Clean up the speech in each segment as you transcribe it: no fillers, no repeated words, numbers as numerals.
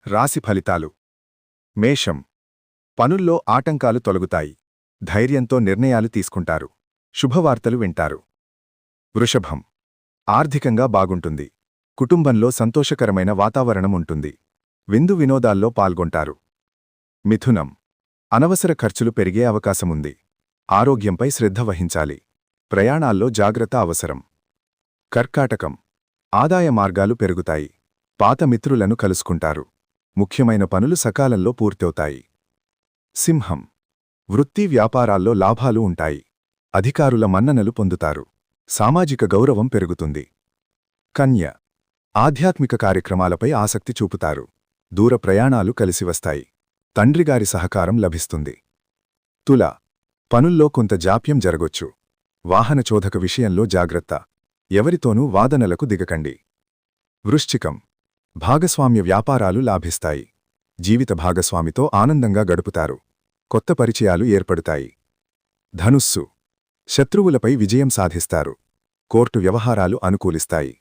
రాశి ఫలితాలు. మేషం. పనుల్లో ఆటంకాలు తొలగుతాయి. ధైర్యంతో నిర్ణయాలు తీసుకుంటారు. శుభవార్తలు వింటారు. వృషభం. ఆర్థికంగా బాగుంటుంది. కుటుంబంలో సంతోషకరమైన వాతావరణం ఉంటుంది. విందు వినోదాల్లో పాల్గొంటారు. మిథునం. అనవసర ఖర్చులు పెరిగే అవకాశముంది. ఆరోగ్యంపై శ్రద్ధ వహించాలి. ప్రయాణాల్లో జాగ్రత్త అవసరం. కర్కాటకం. ఆదాయ మార్గాలు పెరుగుతాయి. పాత మిత్రులను కలుసుకుంటారు. ముఖ్యమైన పనులు సకాలంలో పూర్తవుతాయి. సింహం. వృత్తి వ్యాపారాల్లో లాభాలు ఉంటాయి. అధికారుల మన్ననలు పొందుతారు. సామాజిక గౌరవం పెరుగుతుంది. కన్య. ఆధ్యాత్మిక కార్యక్రమాలపై ఆసక్తి చూపుతారు. దూర ప్రయాణాలు కలిసివస్తాయి. తండ్రిగారి సహకారం లభిస్తుంది. తుల. పనుల్లో కొంత జాప్యం జరగొచ్చు. వాహనచోదక విషయంలో జాగ్రత్త. ఎవరితోనూ వాదనలకు దిగకండి. వృశ్చికం. భాగస్వామ్య వ్యాపారాలు లాభిస్తాయి. జీవిత భాగస్వామితో ఆనందంగా గడుపుతారు. కొత్త పరిచయాలు ఏర్పడతాయి. ధనుస్సు. శత్రువులపై విజయం సాధిస్తారు. కోర్టు వ్యవహారాలు అనుకూలిస్తాయి.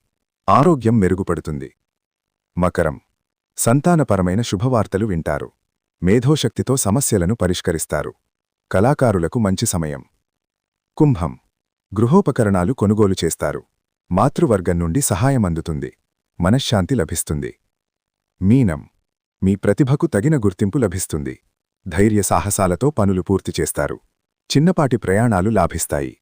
ఆరోగ్యం మెరుగుపడుతుంది. మకరం. సంతానపరమైన శుభవార్తలు వింటారు. మేధోశక్తితో సమస్యలను పరిష్కరిస్తారు. కళాకారులకు మంచి సమయం. కుంభం. గృహోపకరణాలు కొనుగోలు చేస్తారు. మాతృవర్గం నుండి సహాయం అందుతుంది. మనశ్శాంతి లభిస్తుంది. మీనం. మీ ప్రతిభకు తగిన గుర్తింపు లభిస్తుంది. ధైర్య సాహసాలతో పనులు పూర్తి చేస్తారు. చిన్నపాటి ప్రయాణాలు లాభిస్తాయి.